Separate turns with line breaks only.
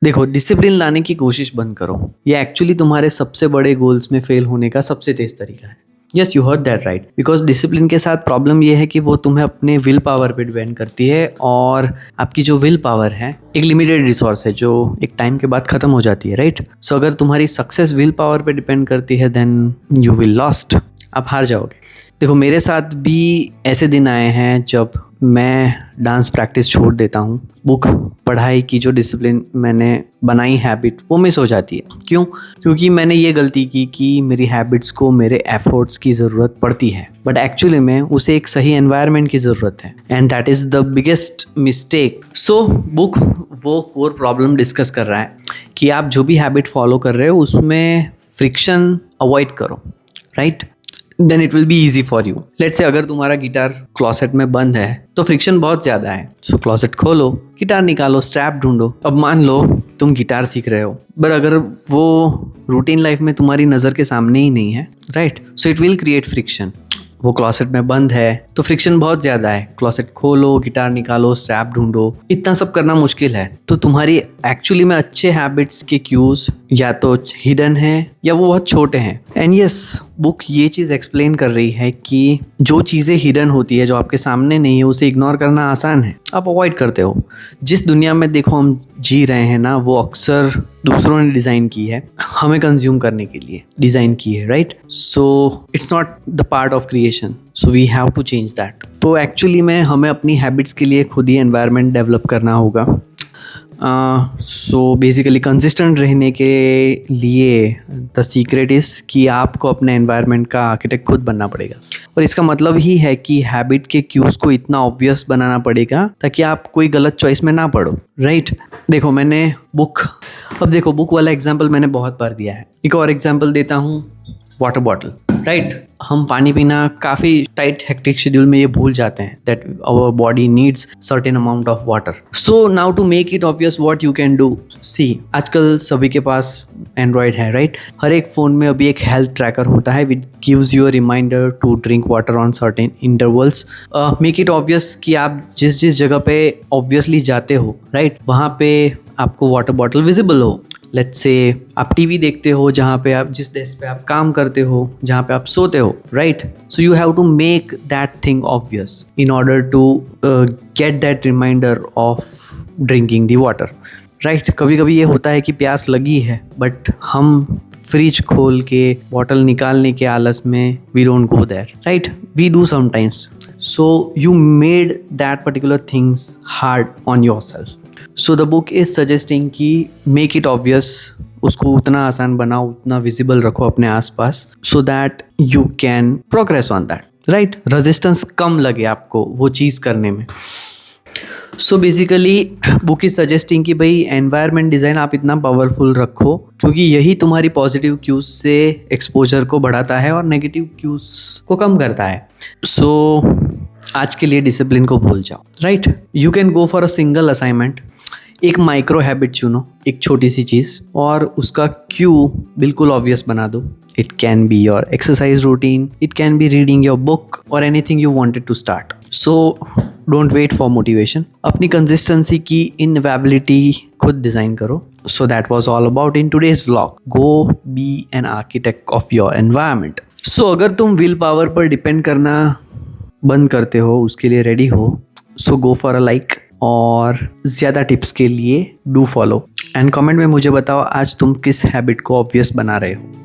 देखो, डिसिप्लिन लाने की कोशिश बंद करो। ये एक्चुअली तुम्हारे सबसे बड़े गोल्स में फेल होने का सबसे तेज तरीका है। Yes, you heard that right. Because discipline के साथ प्रॉब्लम ये है कि वो तुम्हें अपने विल पावर पे डिपेंड करती है, और आपकी जो विल पावर है एक लिमिटेड रिसोर्स है जो एक टाइम के बाद खत्म हो जाती है, राइट। सो अगर तुम्हारी सक्सेस विल पावर पे डिपेंड करती है देन यू विल लॉस्ट, आप हार जाओगे। देखो, मेरे साथ भी ऐसे दिन आए हैं जब मैं डांस प्रैक्टिस छोड़ देता हूँ, बुक पढ़ाई की जो डिसिप्लिन मैंने बनाई हैबिट वो मिस हो जाती है। क्यों? क्योंकि मैंने ये गलती की कि मेरी हैबिट्स को मेरे एफर्ट्स की ज़रूरत पड़ती है, बट एक्चुअली में उसे एक सही एनवायरनमेंट की ज़रूरत है, and that is the biggest mistake. So book वो कोर प्रॉब्लम डिस्कस कर रहा है कि आप जो भी हैबिट फॉलो कर रहे हो उसमें फ्रिक्शन अवॉइड करो, right. Then it will be easy for you. Let's say अगर तुम्हारा गिटार क्लॉसेट में बंद है तो फ्रिक्शन बहुत ज़्यादा है, सो क्लॉसेट खोलो, गिटार निकालो, स्ट्रैप ढूंढो। अब मान लो तुम गिटार सीख रहे हो, बट अगर वो रूटीन लाइफ में तुम्हारी नज़र के सामने ही नहीं है, right, so it will create friction. वो क्लॉसेट में बंद है तो फ्रिक्शन बहुत ज़्यादा है, क्लॉसेट खोलो, गिटार निकालो, स्ट्रैप ढूंढो, इतना सब करना मुश्किल है। तो तुम्हारी एक्चुअली में अच्छे हैबिट्स के क्यूज या तो हिडन है या वो बहुत छोटे हैं। एंड यस, बुक ये चीज़ एक्सप्लेन कर रही है कि जो चीज़ें हिडन होती है, जो आपके सामने नहीं है, उसे इग्नोर करना आसान है, आप अवॉइड करते हो। जिस दुनिया में देखो हम जी रहे हैं ना, वो अक्सर दूसरों ने डिज़ाइन की है, हमें कंज्यूम करने के लिए डिज़ाइन की है, right. So it's not the part of creation, so we have to change that. तो एक्चुअली में हमें अपनी हैबिट्स के लिए खुद ही एनवायरनमेंट डेवलप करना होगा। सो बेसिकली कंसिस्टेंट रहने के लिए द सीक्रेट इज़ कि आपको अपने एनवायरनमेंट का आर्किटेक्ट खुद बनना पड़ेगा, और इसका मतलब ही है कि हैबिट के क्यूज़ को इतना ऑब्वियस बनाना पड़ेगा ताकि आप कोई गलत चॉइस में ना पड़ो, राइट। देखो, मैंने बुक वाला एग्जाम्पल मैंने बहुत बार दिया है। एक और एग्जाम्पल देता हूँ, वाटर बॉटल, राइट। हम पानी पीना काफ़ी टाइट हेक्टिक शेड्यूल में ये भूल जाते हैं that our body needs certain amount of water. So now to make it obvious what you can do, see आजकल सभी के पास एंड्रॉयड है, राइट। हर एक फ़ोन में अभी एक हेल्थ ट्रैकर होता है which gives you a reminder to drink water on certain intervals. Make it obvious कि आप जिस जगह पे ऑब्वियसली जाते हो, राइट, वहाँ पे आपको वाटर बॉटल विजिबल हो। लेट्स से आप टीवी देखते हो, जहाँ पे आप जिस डेस्क पे आप काम करते हो, जहाँ पे आप सोते हो, right. So you have to make that thing obvious in order to get that reminder of drinking the water, right. कभी कभी ये होता है कि प्यास लगी है, बट हम फ्रिज खोल के बॉटल निकालने के आलस में we don't go there, right, we do sometimes. So you made that particular things hard on yourself. So the book is suggesting कि मेक इट ऑब्वियस, उसको उतना आसान बनाओ, उतना विजिबल रखो अपने आसपास, so that you can progress on that, right. Resistance कम लगे आपको वो चीज़ करने में। So basically book is suggesting कि भाई एनवायरनमेंट डिज़ाइन आप इतना पावरफुल रखो क्योंकि यही तुम्हारी पॉजिटिव क्यूज से एक्सपोजर को बढ़ाता है और नेगेटिव क्यूज को कम करता है। सो आज के लिए डिसिप्लिन को भूल जाओ, right. You can go for a single assignment, एक माइक्रो हैबिट चुनो, एक छोटी सी चीज़, और उसका क्यू बिल्कुल ऑब्वियस बना दो। It can be your exercise routine, it can be reading your book or anything you wanted to start. So don't wait for motivation, अपनी कंसिस्टेंसी की इनएविटेबिलिटी खुद डिज़ाइन करो। So that was all about in today's vlog. Go be an architect of your environment. So अगर तुम will power पर depend करना बंद करते हो, उसके लिए रेडी हो, सो गो फॉर अ लाइक, और ज़्यादा टिप्स के लिए डू फॉलो एंड कमेंट में मुझे बताओ आज तुम किस हैबिट को ऑब्वियस बना रहे हो।